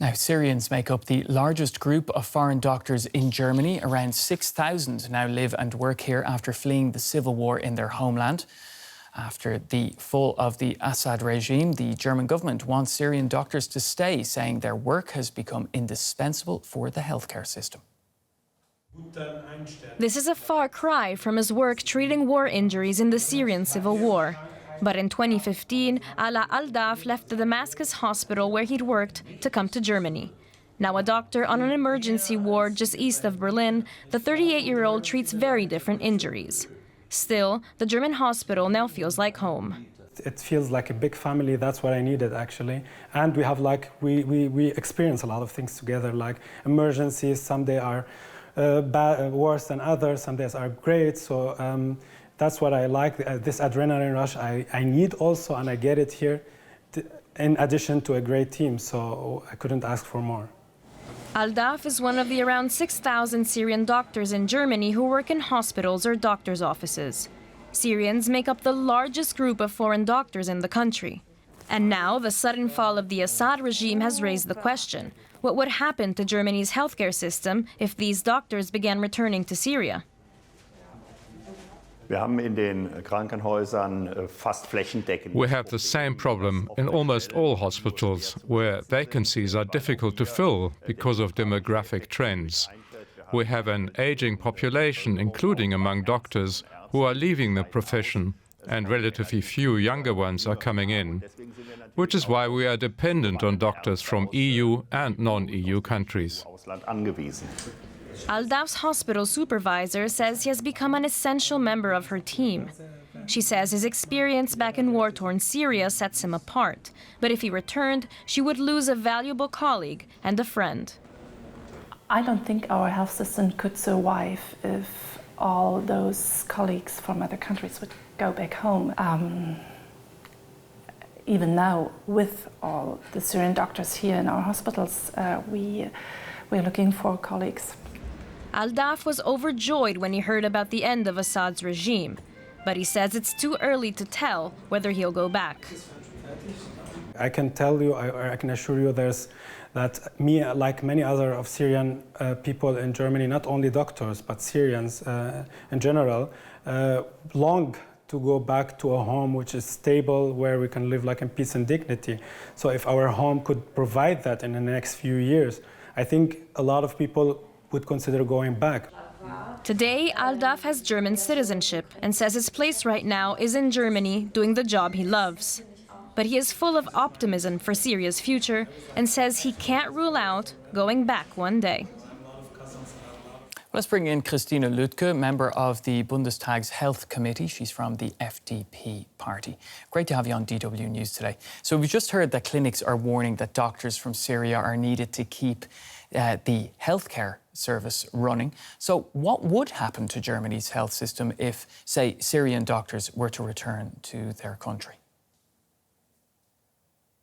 Now, Syrians make up the largest group of foreign doctors in Germany. Around 6,000 now live and work here after fleeing the civil war in their homeland. After the fall of the Assad regime, the German government wants Syrian doctors to stay, saying their work has become indispensable for the healthcare system. This is a far cry from his work treating war injuries in the Syrian civil war. But in 2015, Ala Al-Daf left the Damascus hospital where he'd worked to come to Germany. Now a doctor on an emergency ward just east of Berlin, the 38-year-old treats very different injuries. Still, the German hospital now feels like home. It feels like a big family. That's what I needed, actually. And we have we experience a lot of things together, like emergencies. Some days are worse than others, some days are great. So that's what I like, this adrenaline rush I need also, and I get it here in addition to a great team, so I couldn't ask for more. Al-Daf is one of the around 6,000 Syrian doctors in Germany who work in hospitals or doctors' offices. Syrians make up the largest group of foreign doctors in the country. And now the sudden fall of the Assad regime has raised the question: what would happen to Germany's healthcare system if these doctors began returning to Syria? We have the same problem in almost all hospitals, where vacancies are difficult to fill because of demographic trends. We have an aging population, including among doctors, who are leaving the profession, and relatively few younger ones are coming in, which is why we are dependent on doctors from EU and non-EU countries. Al-Daf's hospital supervisor says he has become an essential member of her team. She says his experience back in war-torn Syria sets him apart. But if he returned, she would lose a valuable colleague and a friend. I don't think our health system could survive if all those colleagues from other countries would go back home. Even now, with all the Syrian doctors here in our hospitals, we're looking for colleagues. Al-Daf was overjoyed when he heard about the end of Assad's regime, but he says it's too early to tell whether he'll go back. I can tell you, I can assure you that me, like many other of Syrian people in Germany, not only doctors, but Syrians in general, long to go back to a home which is stable, where we can live like in peace and dignity. So if our home could provide that in the next few years, I think a lot of people would consider going back. Today, Al-Daf has German citizenship and says his place right now is in Germany doing the job he loves. But he is full of optimism for Syria's future and says he can't rule out going back one day. Let's bring in Kristine Lütke, member of the Bundestag's Health Committee. She's from the FDP party. Great to have you on DW News today. So we've just heard that clinics are warning that doctors from Syria are needed to keep the healthcare service running. So what would happen to Germany's health system if, say, Syrian doctors were to return to their country?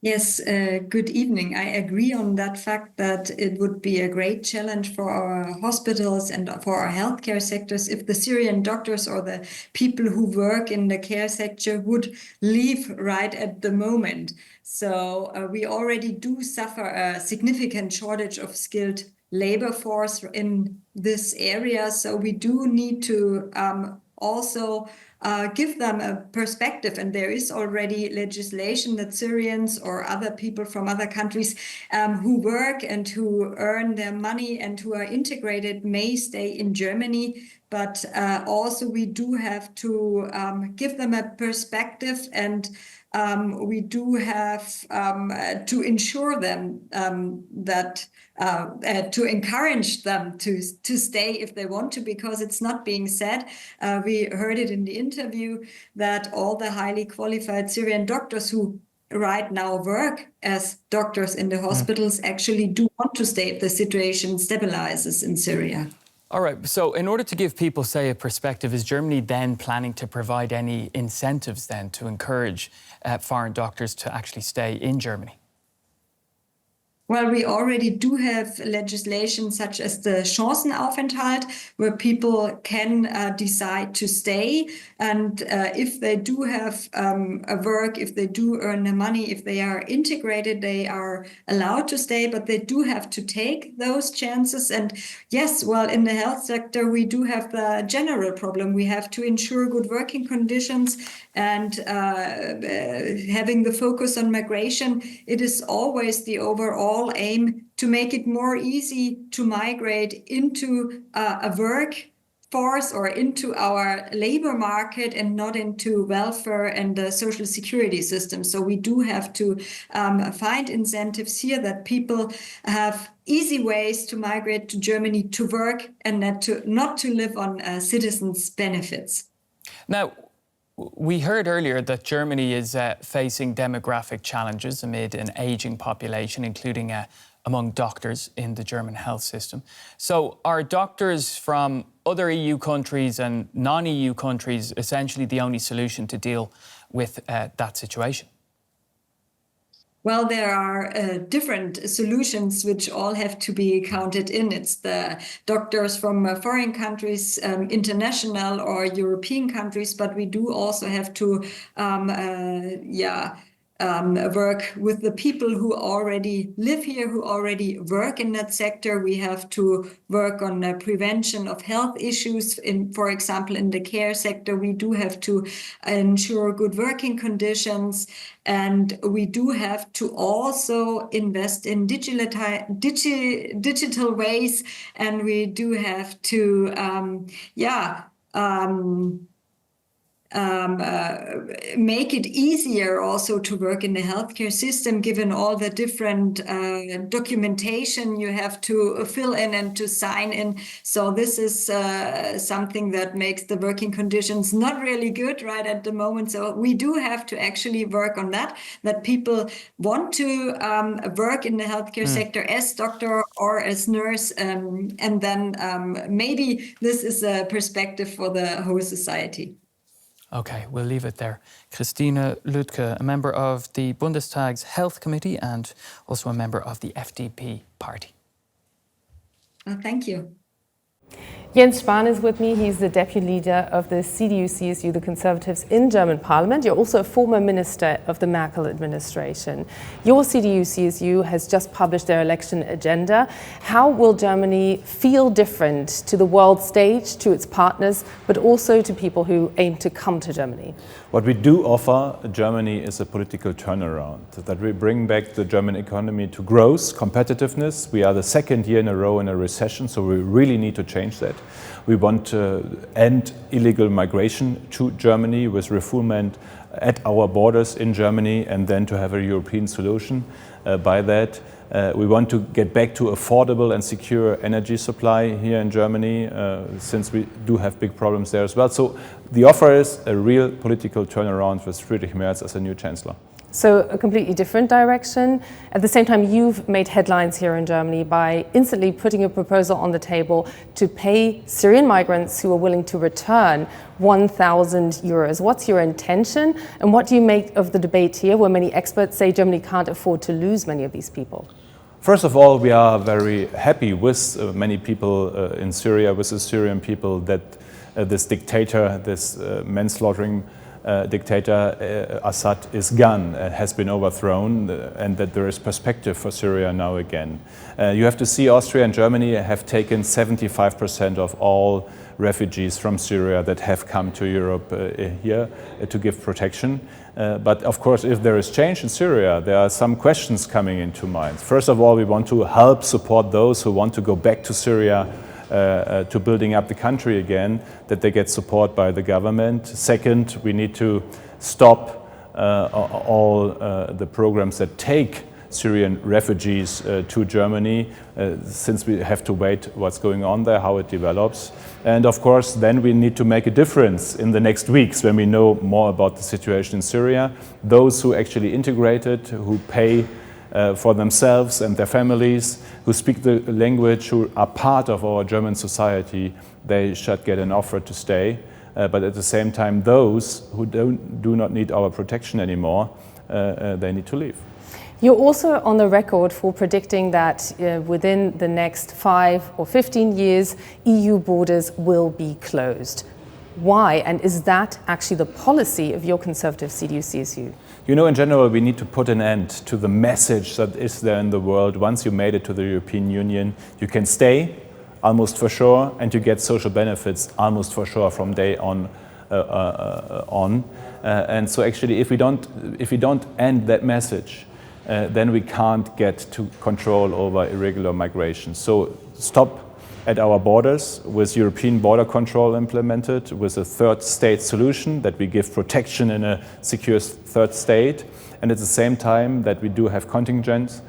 Yes, good evening. I agree on that fact that it would be a great challenge for our hospitals and for our healthcare sectors if the Syrian doctors or the people who work in the care sector would leave right at the moment. So we already do suffer a significant shortage of skilled labor force in this area. So we do need to also give them a perspective. And there is already legislation that Syrians or other people from other countries who work and who earn their money and who are integrated may stay in Germany. But also we do have to give them a perspective, and we do have to ensure them that to encourage them to stay if they want to, because it's not being said. We heard it in the interview that all the highly qualified Syrian doctors who right now work as doctors in the hospitals actually do want to stay if the situation stabilizes in Syria. All right, so in order to give people, say, a perspective, is Germany then planning to provide any incentives then to encourage foreign doctors to actually stay in Germany? Well, we already do have legislation such as the Chancenaufenthalt, where people can decide to stay. And if they do have a work, if they do earn the money, if they are integrated, they are allowed to stay, but they do have to take those chances. And yes, well, in the health sector, we do have the general problem. We have to ensure good working conditions, and having the focus on migration, it is always the overall aim to make it more easy to migrate into a workforce or into our labor market and not into welfare and the social security system. So we do have to find incentives here that people have easy ways to migrate to Germany to work and not to live on citizens' benefits. Now, we heard earlier that Germany is facing demographic challenges amid an ageing population, including among doctors in the German health system. So are doctors from other EU countries and non-EU countries essentially the only solution to deal with that situation? Well, there are different solutions which all have to be counted in. It's the doctors from foreign countries, international or European countries, but we do also have to work with the people who already live here, who already work in that sector. We have to work on the prevention of health issues. For example, in the care sector, we do have to ensure good working conditions. And we do have to also invest in digital ways. And we do have to, make it easier also to work in the healthcare system, given all the different documentation you have to fill in and to sign in. So this is something that makes the working conditions not really good right at the moment. So we do have to actually work on that people want to work in the healthcare sector as doctor or as nurse. And then maybe this is a perspective for the whole society. OK, we'll leave it there. Kristine Lütke, a member of the Bundestag's Health Committee and also a member of the FDP party. Oh, thank you. Jens Spahn is with me. He's the deputy leader of the CDU-CSU, the Conservatives in German Parliament. You're also a former minister of the Merkel administration. Your CDU-CSU has just published their election agenda. How will Germany feel different to the world stage, to its partners, but also to people who aim to come to Germany? What we do offer Germany is a political turnaround, that we bring back the German economy to growth, competitiveness. We are the second year in a row in a recession, so we really need to change that. We want to end illegal migration to Germany with refoulement at our borders in Germany, and then to have a European solution by that. We want to get back to affordable and secure energy supply here in Germany, since we do have big problems there as well. So the offer is a real political turnaround with Friedrich Merz as a new chancellor. So a completely different direction. At the same time, you've made headlines here in Germany by instantly putting a proposal on the table to pay Syrian migrants who are willing to return 1,000 euros. What's your intention, and what do you make of the debate here, where many experts say Germany can't afford to lose many of these people? First of all, we are very happy with many people in Syria, with the Syrian people, that this dictator, this manslaughtering dictator Assad is gone, has been overthrown, and that there is perspective for Syria now again. You have to see Austria and Germany have taken 75% of all refugees from Syria that have come to Europe here to give protection. But of course, if there is change in Syria, there are some questions coming into mind. First of all, we want to help support those who want to go back to Syria, to building up the country again, that they get support by the government. Second, we need to stop all the programs that take Syrian refugees to Germany, since we have to wait what's going on there, how it develops. And of course, then we need to make a difference in the next weeks when we know more about the situation in Syria. Those who actually integrated, who pay for themselves and their families, who speak the language, who are part of our German society, they should get an offer to stay. But at the same time, those who do not need our protection anymore, they need to leave. You're also on the record for predicting that within the next 5 or 15 years, EU borders will be closed. Why? And is that actually the policy of your conservative CDU-CSU? You know, in general, we need to put an end to the message that is there in the world. Once you made it to the European Union, you can stay, almost for sure, and you get social benefits almost for sure from day on. And so actually, if we don't end that message, then we can't get to control over irregular migration. So stop at our borders with European border control implemented, with a third state solution that we give protection in a secure third state, and at the same time that we do have contingents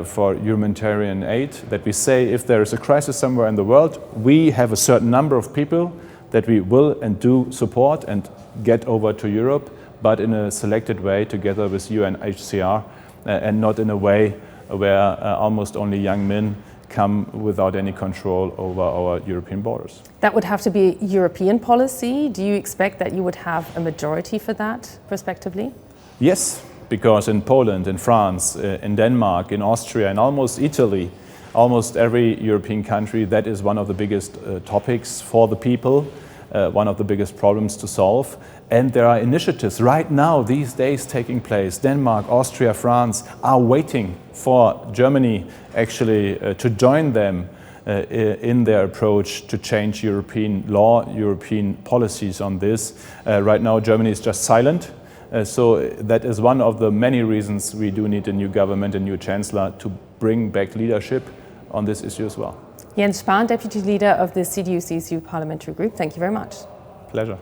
for humanitarian aid, that we say if there is a crisis somewhere in the world, we have a certain number of people that we will and do support and get over to Europe, but in a selected way together with UNHCR and not in a way where almost only young men come without any control over our European borders. That would have to be European policy. Do you expect that you would have a majority for that, prospectively? Yes, because in Poland, in France, in Denmark, in Austria, and almost Italy, almost every European country, that is one of the biggest topics for the people, one of the biggest problems to solve. And there are initiatives right now, these days, taking place. Denmark, Austria, France are waiting for Germany actually to join them in their approach to change European law, European policies on this. Right now, Germany is just silent. So that is one of the many reasons we do need a new government, a new chancellor, to bring back leadership on this issue as well. Jens Spahn, Deputy Leader of the CDU-CSU Parliamentary Group, thank you very much. Pleasure.